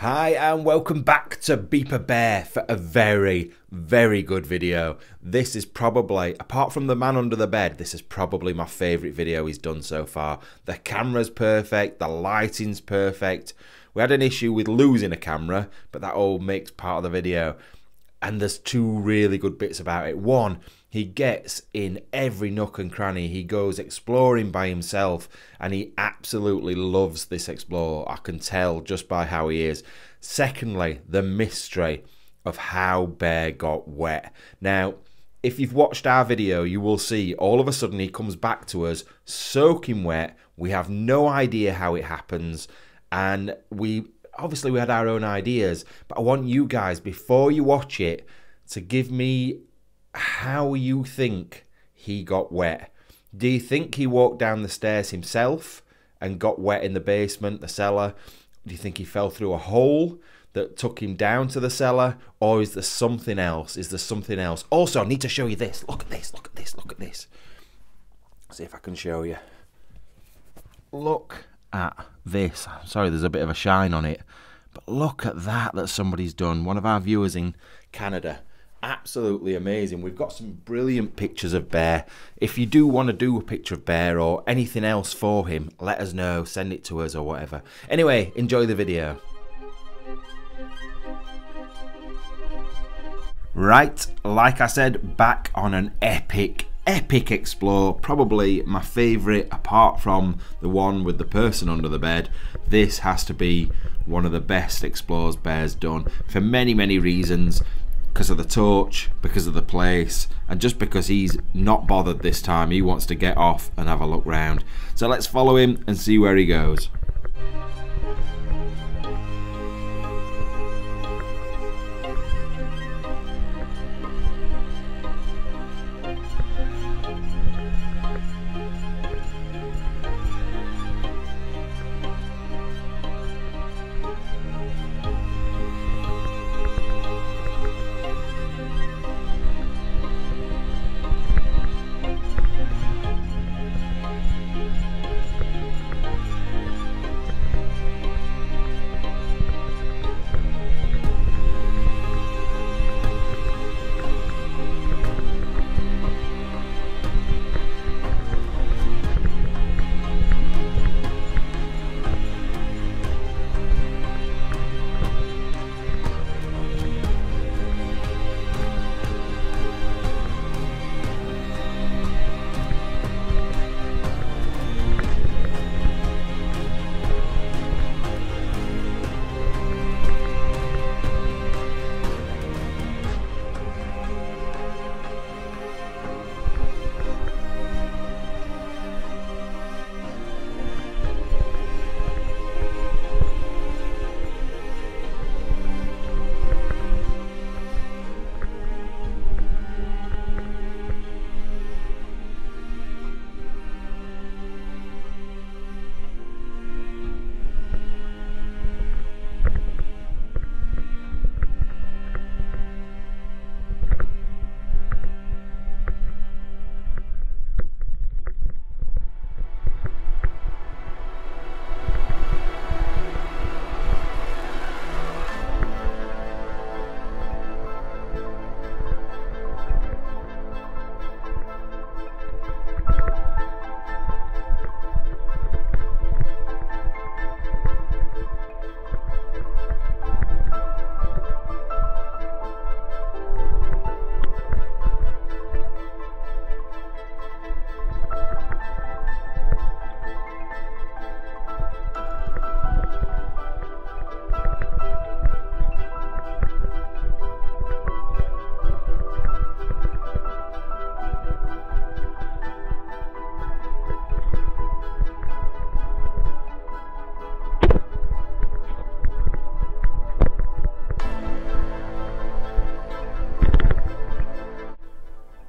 Hi and welcome back to Beeper Bear for a very good video. This is probably, apart from the man under the bed, this is probably my favourite video he's done so far. The camera's perfect, the lighting's perfect. We had an issue with losing a camera, but that all makes part of the video. And there's two really good bits about it. One, he gets in every nook and cranny. He goes exploring by himself and he absolutely loves this explore. I can tell just by how he is. Secondly, the mystery of how Bear got wet. Now, if you've watched our video, you will see all of a sudden he comes back to us soaking wet. We have no idea how it happens, and obviously we had our own ideas, but I want you guys, before you watch it, to give me how you think he got wet. Do you think he walked down the stairs himself and got wet in the basement, the cellar? Do you think he fell through a hole that took him down to the cellar? Or is there something else? Is there something else? Also, I need to show you this. Look at this, look at this, look at this. See if I can show you. Look at this. Sorry, there's a bit of a shine on it, but look at that somebody's done. One of our viewers in Canada. Absolutely amazing. We've got some brilliant pictures of Bear. If you do want to do a picture of Bear or anything else for him, let us know, send it to us or whatever. Anyway, enjoy the video. Right, like I said, back on an epic explore, probably my favourite apart from the one with the person under the bed. This has to be one of the best explores Bear's done for many reasons, because of the torch, because of the place, and just because he's not bothered this time. He wants to get off and have a look round. So let's follow him and see where he goes.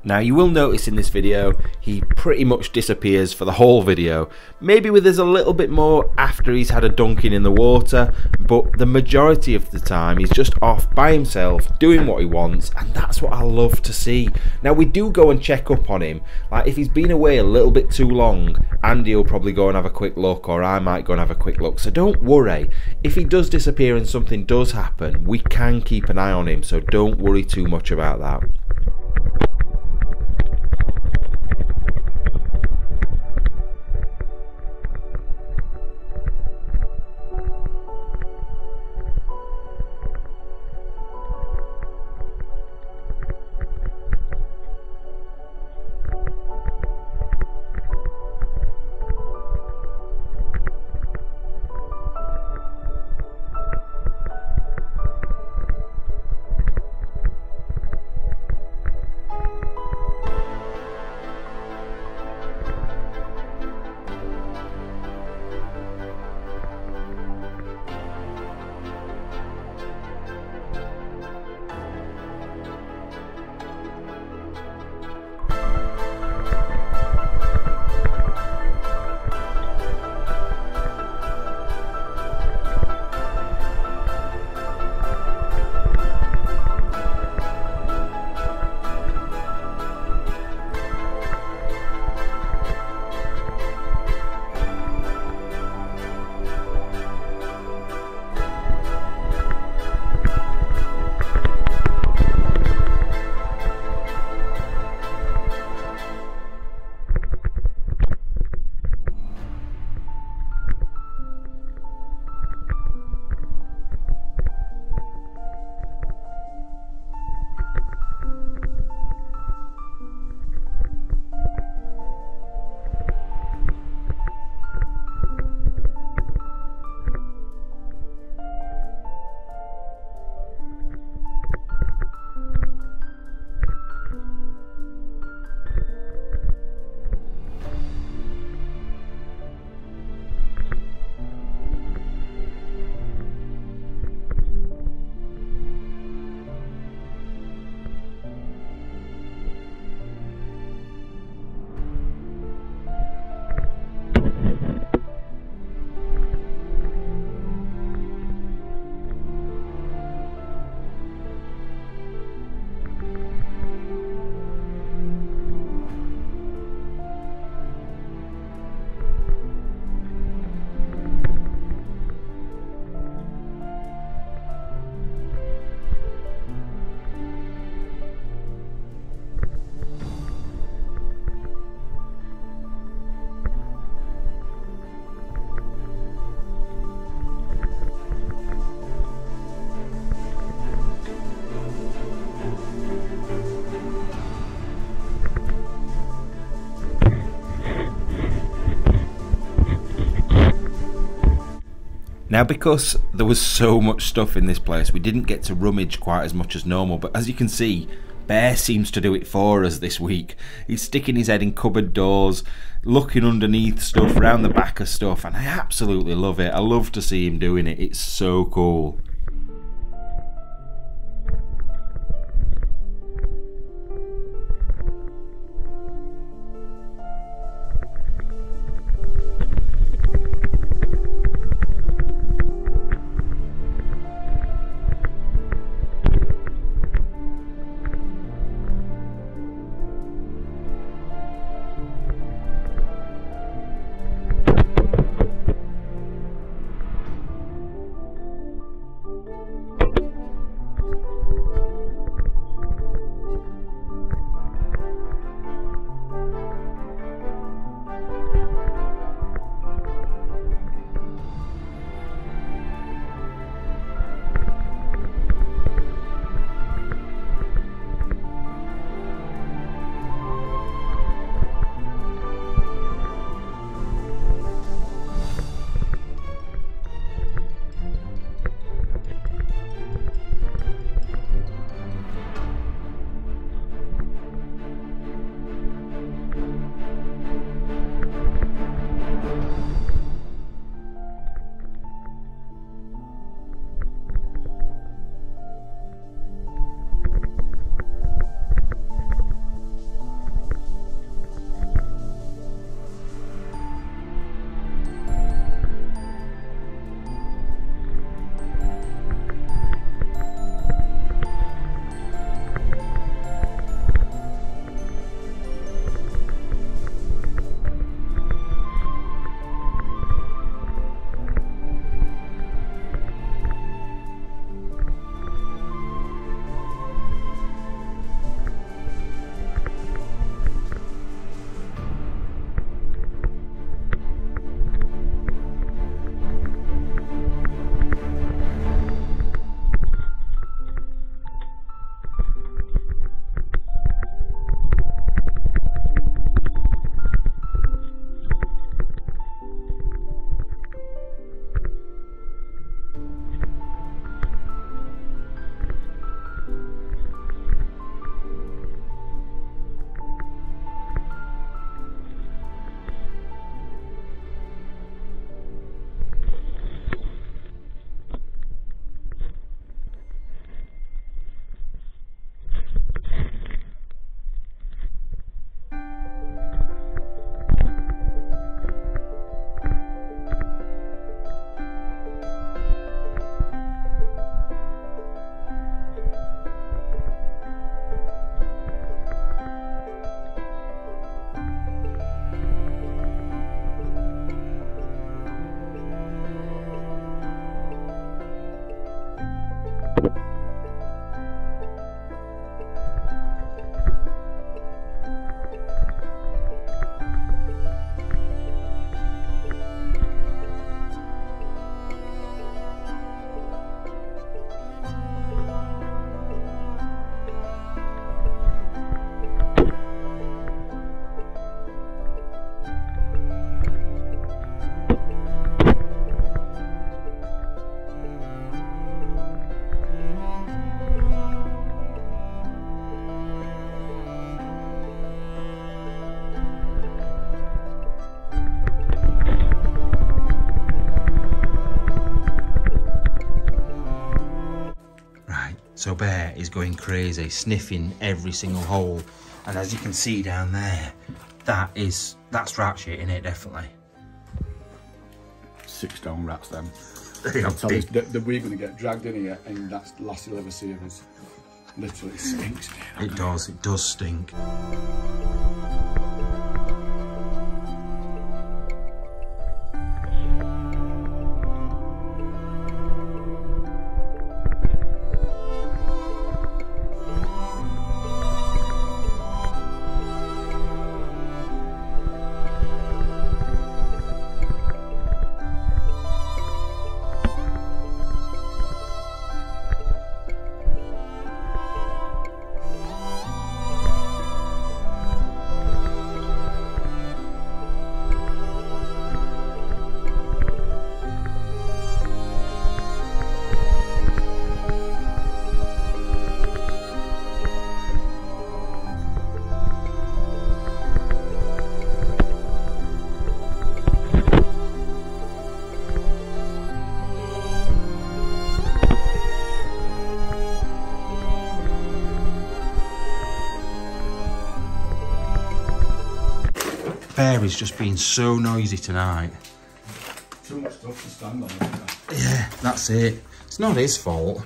Now you will notice in this video he pretty much disappears for the whole video. Maybe there's a little bit more after he's had a dunking in the water, but the majority of the time he's just off by himself doing what he wants, and that's what I love to see. Now we do go and check up on him. Like if he's been away a little bit too long, Andy will probably go and have a quick look, or I might go and have a quick look. So don't worry, if he does disappear and something does happen, we can keep an eye on him, so don't worry too much about that. Now, because there was so much stuff in this place, we didn't get to rummage quite as much as normal, but as you can see, Bear seems to do it for us this week. He's sticking his head in cupboard doors, looking underneath stuff, around the back of stuff, and I absolutely love it. I love to see him doing it. It's so cool. So Bear is going crazy, sniffing every single hole. And as you can see down there, that's rat shit in it, definitely. 6 stone rats them. They are big. We're going to get dragged in here and that's the last you'll ever see of us. Literally, it stinks. It does stink. Bear is just being so noisy tonight. Too much stuff to stand on, isn't there? Yeah, that's it. It's not his fault.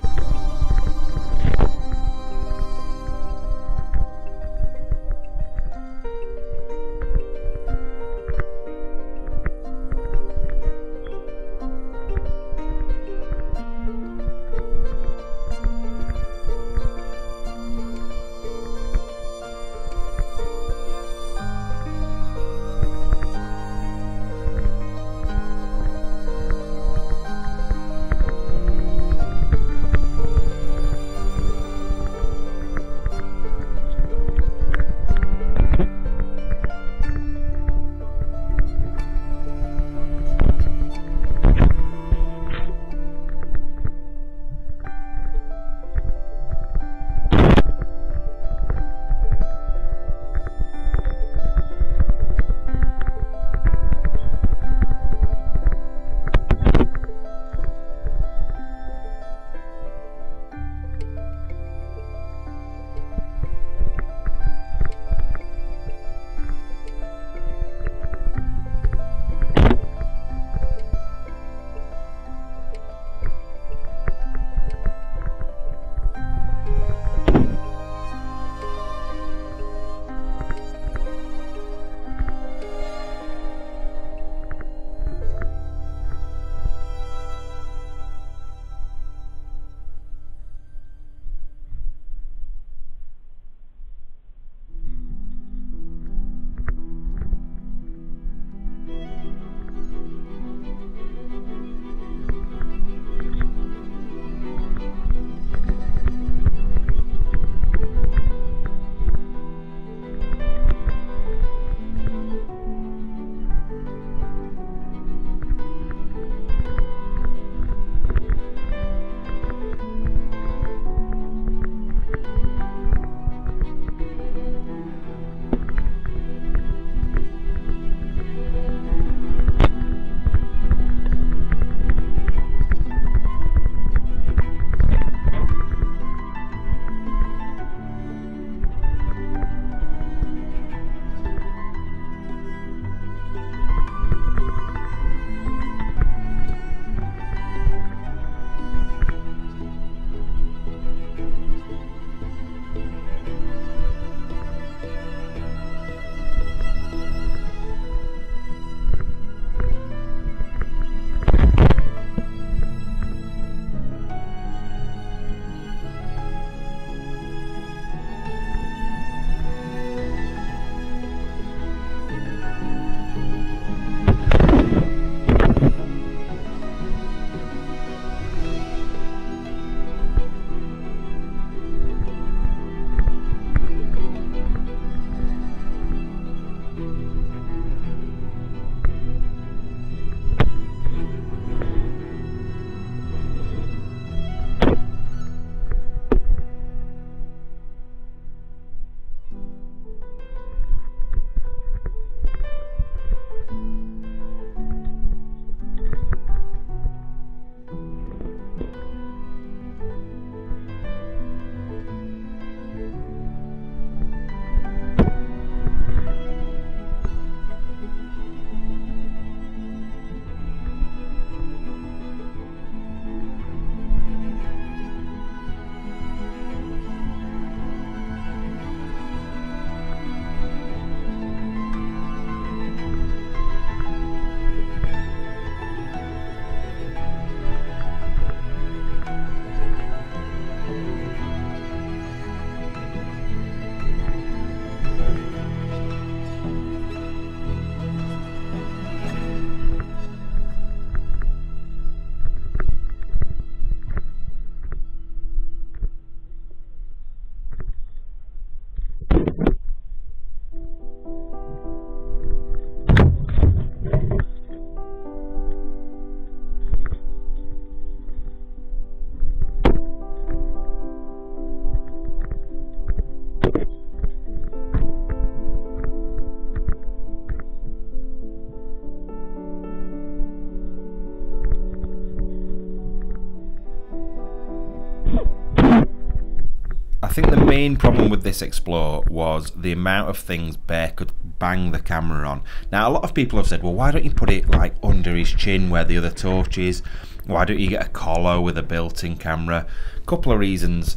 think the main problem with this Explore was the amount of things Bear could bang the camera on. Now, a lot of people have said, well, why don't you put it like under his chin where the other torch is? Why don't you get a collar with a built-in camera? A couple of reasons.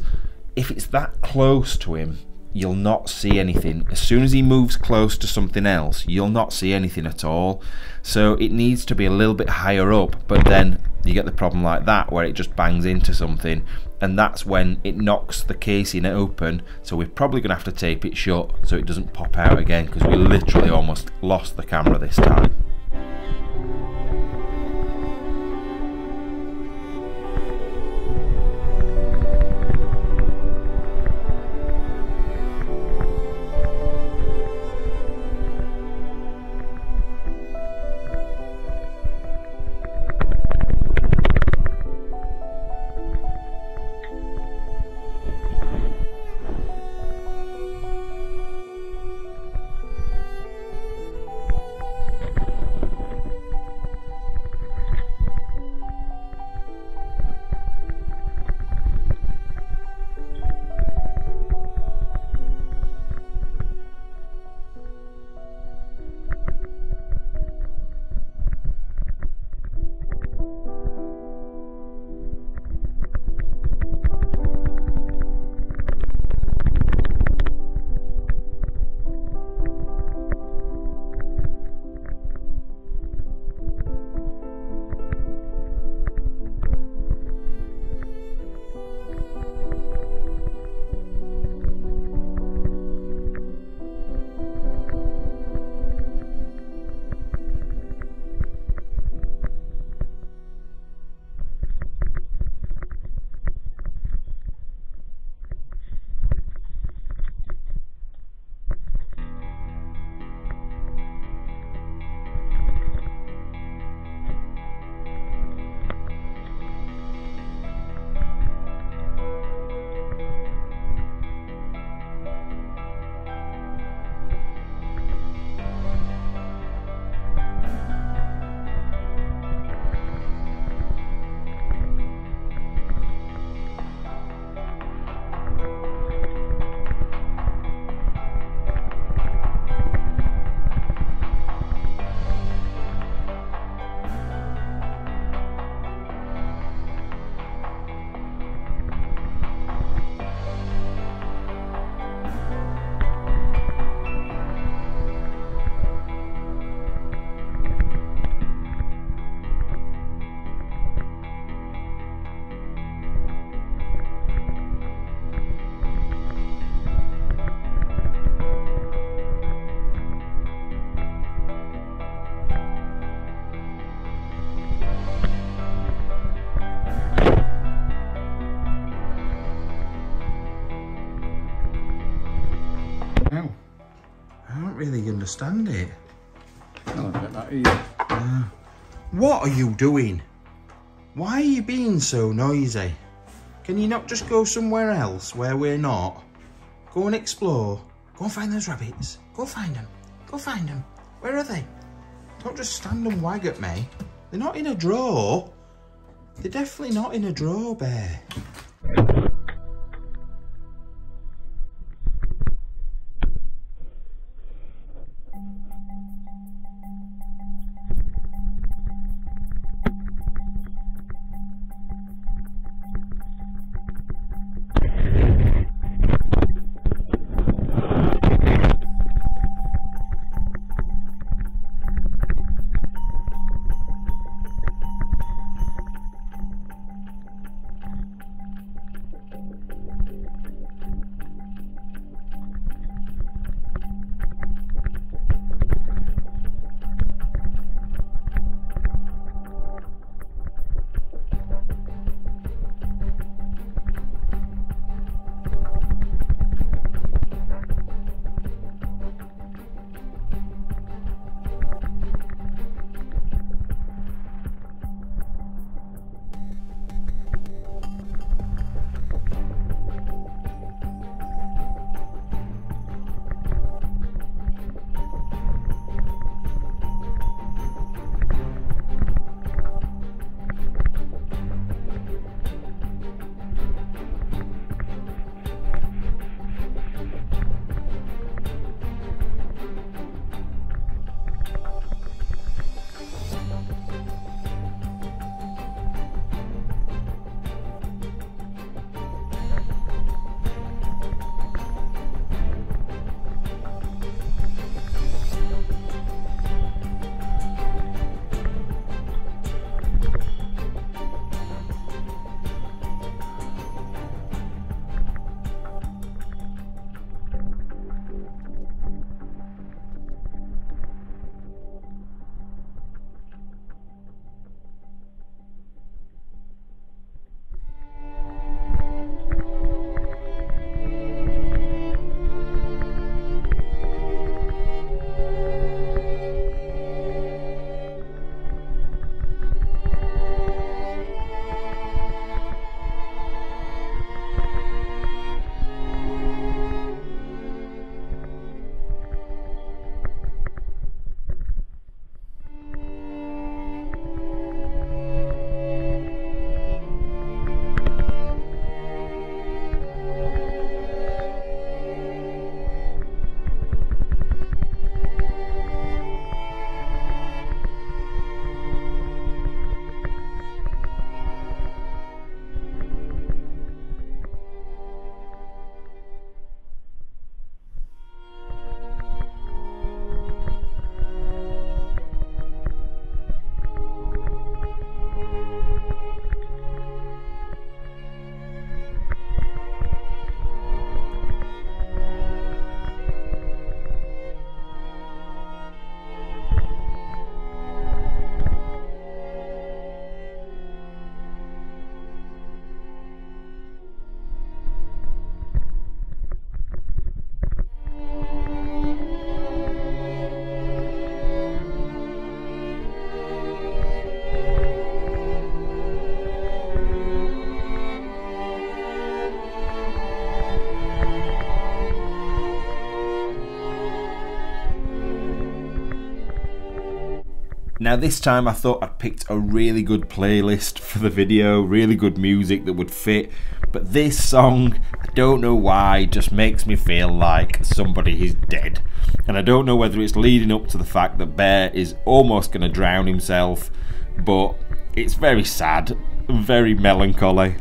If it's that close to him, you'll not see anything. As soon as he moves close to something else, you'll not see anything at all. So it needs to be a little bit higher up, but then you get the problem like that where it just bangs into something, and that's when it knocks the casing open. So we're probably going to have to tape it shut so it doesn't pop out again, because we literally almost lost the camera this time. Really understand it. I don't get that either. What are you doing? Why are you being so noisy? Can you not just go somewhere else where we're not? Go and explore. Go and find those rabbits. Go find them. Go find them. Where are they? Don't just stand and wag at me. They're not in a drawer. They're definitely not in a drawer, Bear. Now this time I thought I'd picked a really good playlist for the video, really good music that would fit, but this song, I don't know why, just makes me feel like somebody is dead. And I don't know whether it's leading up to the fact that Bear is almost going to drown himself, but it's very sad, very melancholy.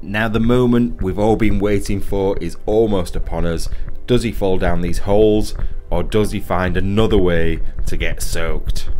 Now the moment we've all been waiting for is almost upon us. Does he fall down these holes, or does he find another way to get soaked?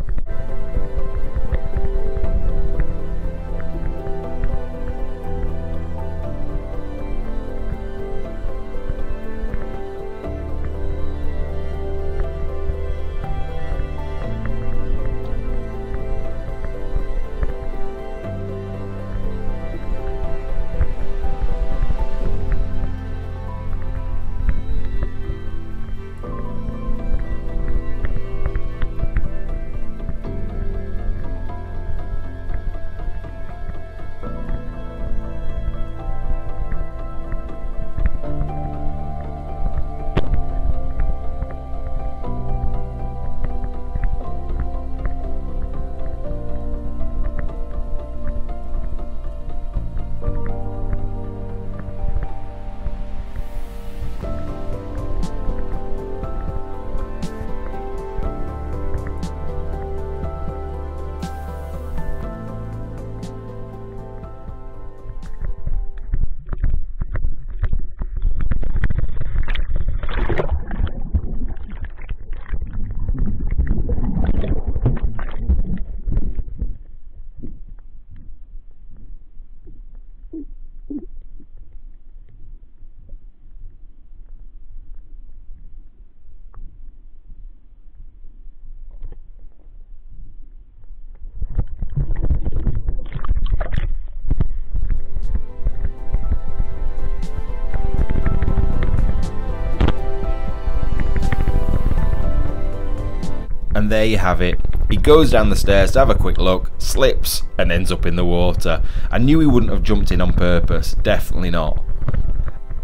And there you have it. He goes down the stairs to have a quick look, slips, and ends up in the water. I knew he wouldn't have jumped in on purpose, definitely not.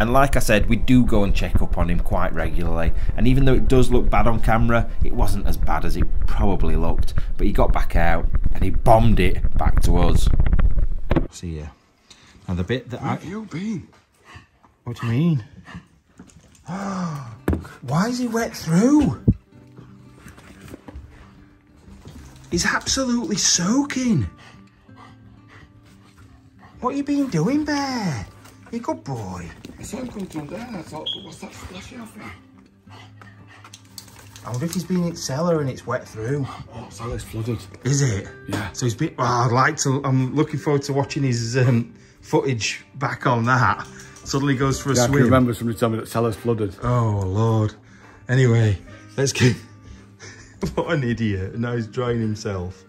And like I said, we do go and check up on him quite regularly, and even though it does look bad on camera, it wasn't as bad as it probably looked. But he got back out, and he bombed it back to us. See ya. Now the bit that Where have you been? What do you mean? Why is he wet through? He's absolutely soaking. What you been doing, Bear? You good boy. I saw him come from there and I thought, what's that splashing off him? I wonder if he's been in the cellar and it's wet through. Oh, cellar's flooded. Is it? Yeah. So he's been, well, I'm looking forward to watching his footage back on that. Suddenly goes for a swim. I can remember somebody told me that cellar's flooded. Oh, Lord. Anyway, let's get... What an idiot. Now he's drying himself.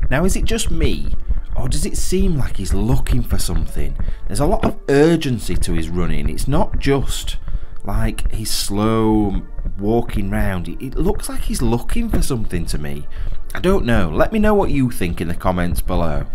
Now, is it just me, or does it seem like he's looking for something? There's a lot of urgency to his running. It's not just like he's slow walking round. It looks like he's looking for something to me. I don't know. Let me know what you think in the comments below.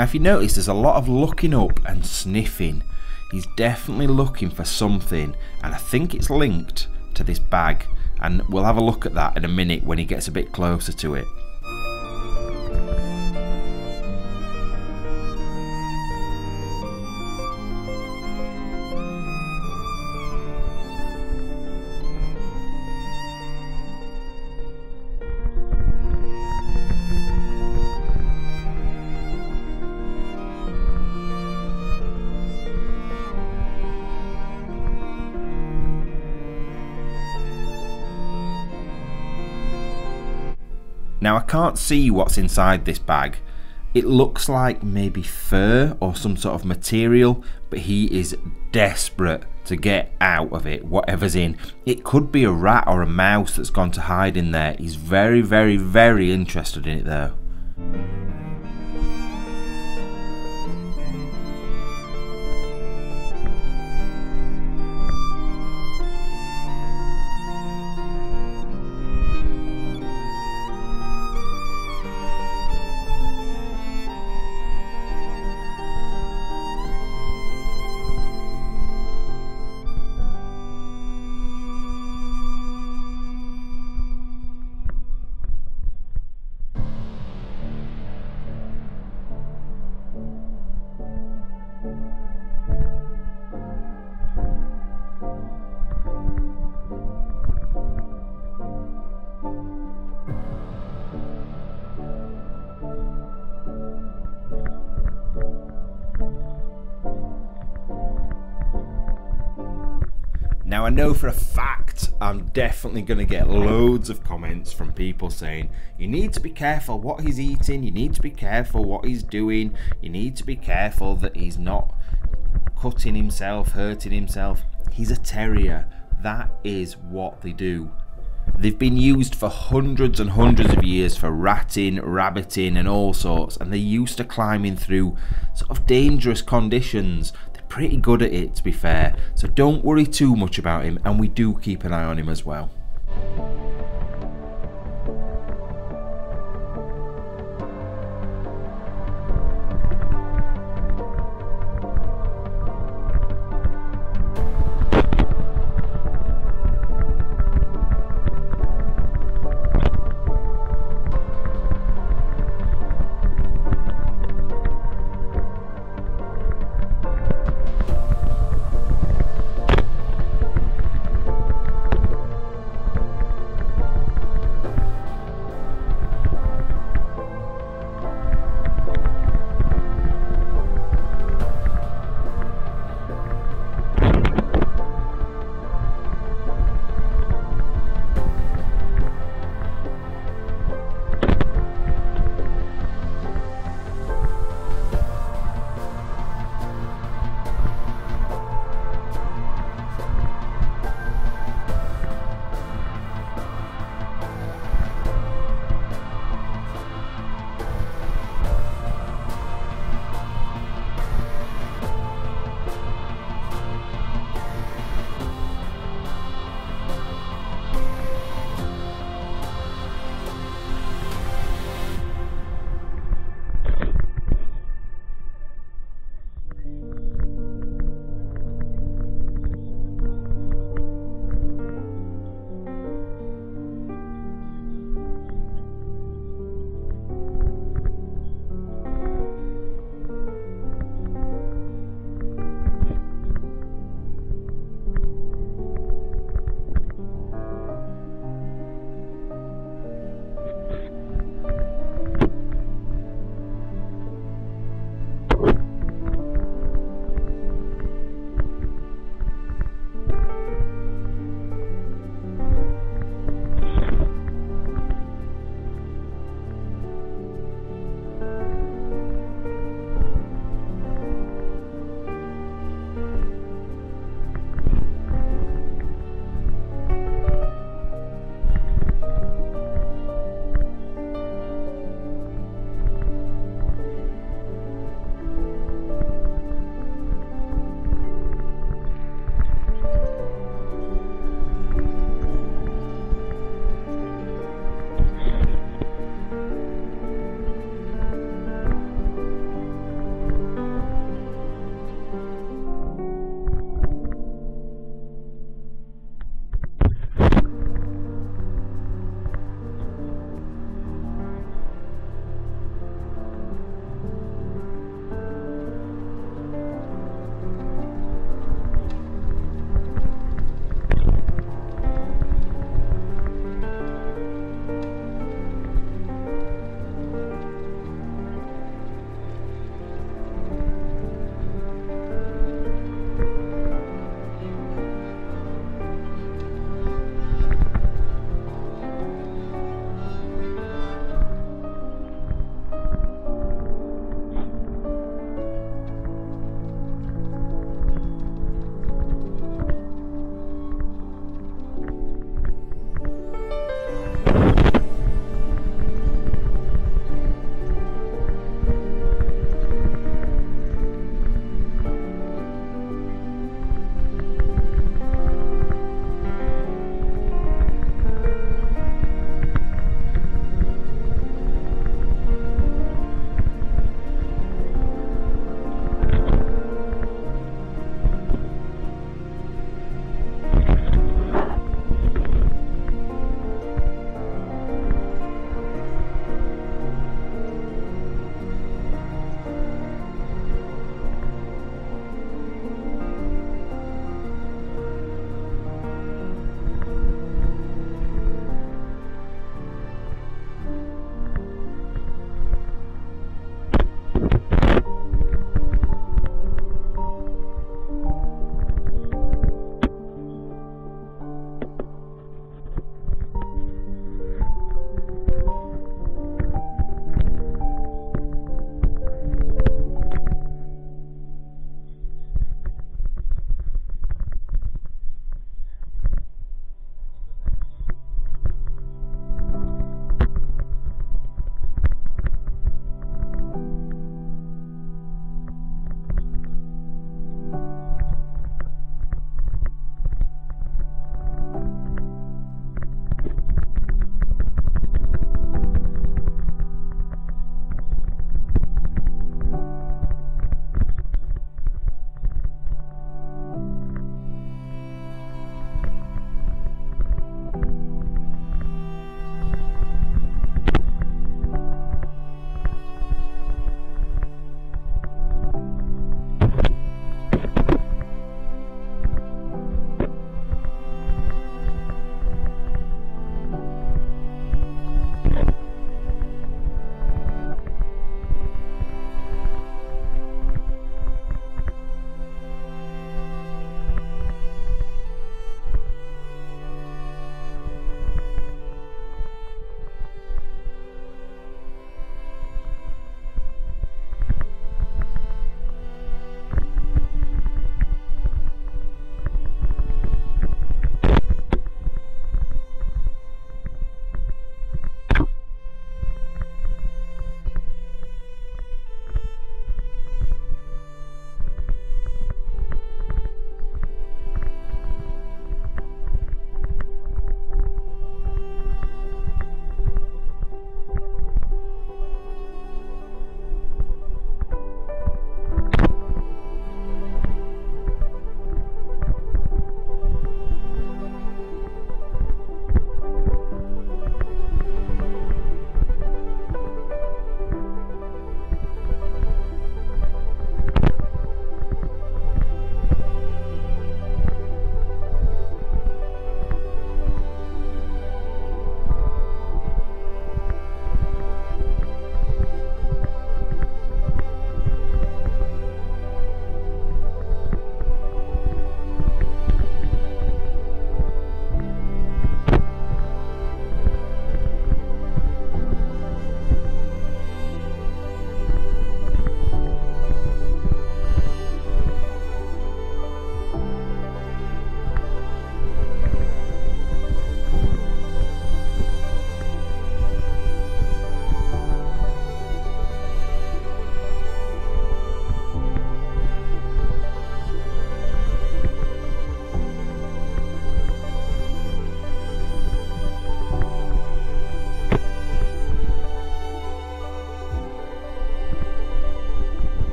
Now if you notice, there's a lot of looking up and sniffing. He's definitely looking for something, and I think it's linked to this bag, and we'll have a look at that in a minute when he gets a bit closer to it. Now I can't see what's inside this bag. It looks like maybe fur or some sort of material, but he is desperate to get out of it, whatever's in. It could be a rat or a mouse that's gone to hide in there. He's very, very, very interested in it though. Now I know for a fact I'm definitely going to get loads of comments from people saying you need to be careful what he's eating, you need to be careful what he's doing, you need to be careful that he's not cutting himself, hurting himself. He's a terrier. That is what they do. They've been used for hundreds and hundreds of years for ratting, rabbiting and all sorts, and they're used to climbing through sort of dangerous conditions. They're pretty good at it, to be fair, so don't worry too much about him, and we do keep an eye on him as well.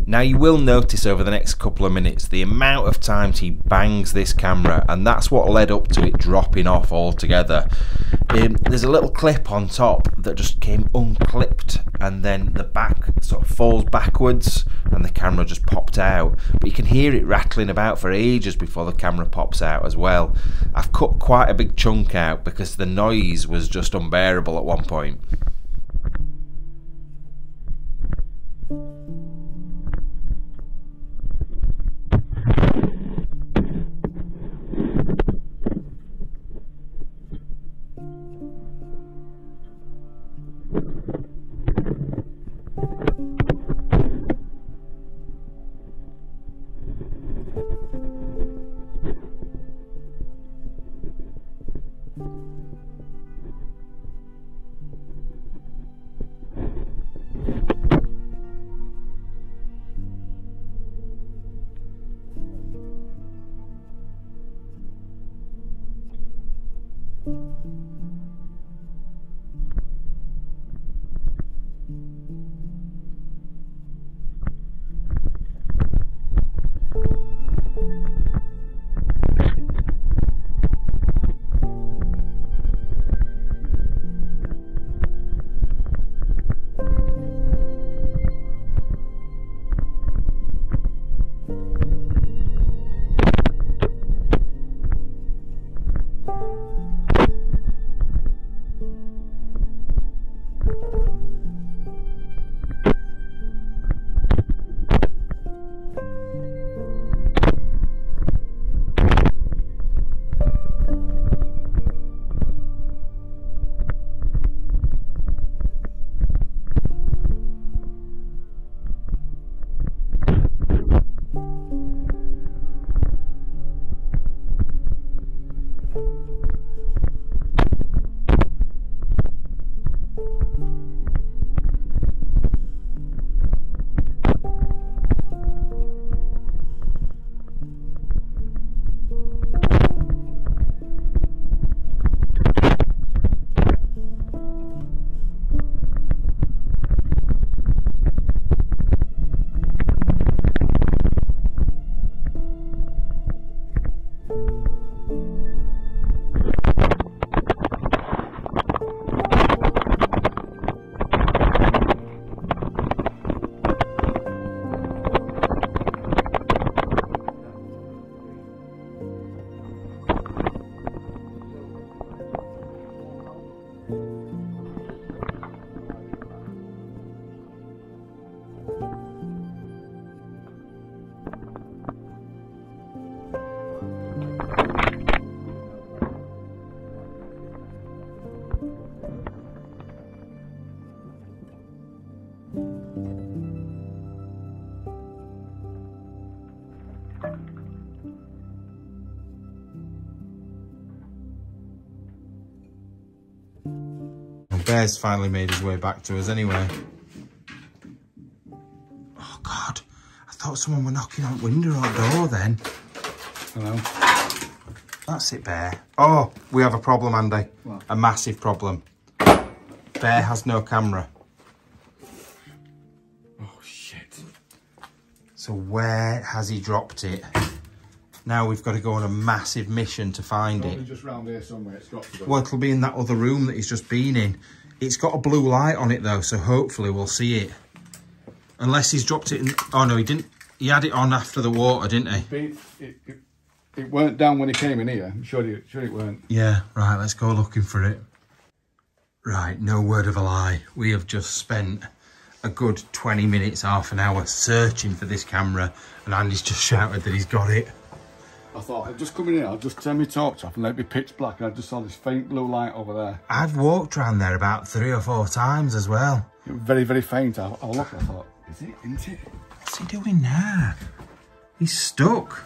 Now you will notice over the next couple of minutes the amount of times he bangs this camera, and that's what led up to it dropping off altogether. There's a little clip on top that just came unclipped, and then the back sort of falls backwards and the camera just popped out. But you can hear it rattling about for ages before the camera pops out as well. I've cut quite a big chunk out because the noise was just unbearable at one point. Bear's finally made his way back to us anyway. Oh God, I thought someone were knocking on window or door then. Hello. That's it, Bear. Oh, we have a problem, Andy. What? A massive problem. Bear has no camera. Oh shit. So where has he dropped it? Now we've got to go on a massive mission to find it. Just round here somewhere. It's got to go. Well, it'll be in that other room that he's just been in. It's got a blue light on it though, so hopefully we'll see it. Unless he's dropped it in... Oh no, he didn't. He had it on after the water, didn't he? It weren't down when he came in here. I'm sure it weren't. Yeah, right, let's go looking for it. Right, no word of a lie. We have just spent a good 20 minutes, half an hour searching for this camera, and Andy's just shouted that he's got it. I thought, I'd just come in here, I'll just turn my torch off and let it be pitch black, and I just saw this faint blue light over there. I've walked around there about 3 or 4 times as well. It was very, very faint. I looked and I thought, is it, isn't it? What's he doing now? He's stuck.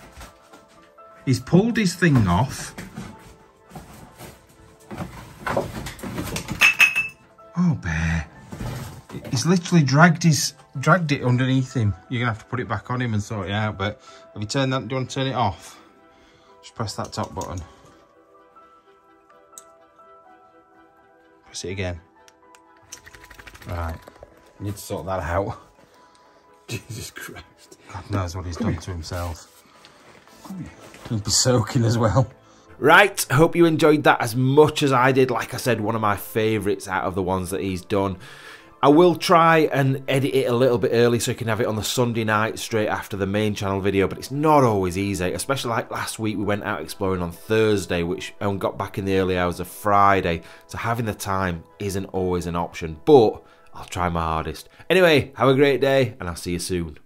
He's pulled his thing off. Oh, Bear. He's literally dragged it underneath him. You're gonna have to put it back on him and sort it out. But have you turned that? Do you want to turn it off? Just press that top button. Press it again. Right. Need to sort that out. Jesus Christ. God knows what he's done to himself. He'll be soaking as well. Right, hope you enjoyed that as much as I did. Like I said, one of my favourites out of the ones that he's done. I will try and edit it a little bit early so you can have it on the Sunday night straight after the main channel video, but it's not always easy, especially like last week we went out exploring on Thursday and got back in the early hours of Friday, so having the time isn't always an option, but I'll try my hardest. Anyway, have a great day and I'll see you soon.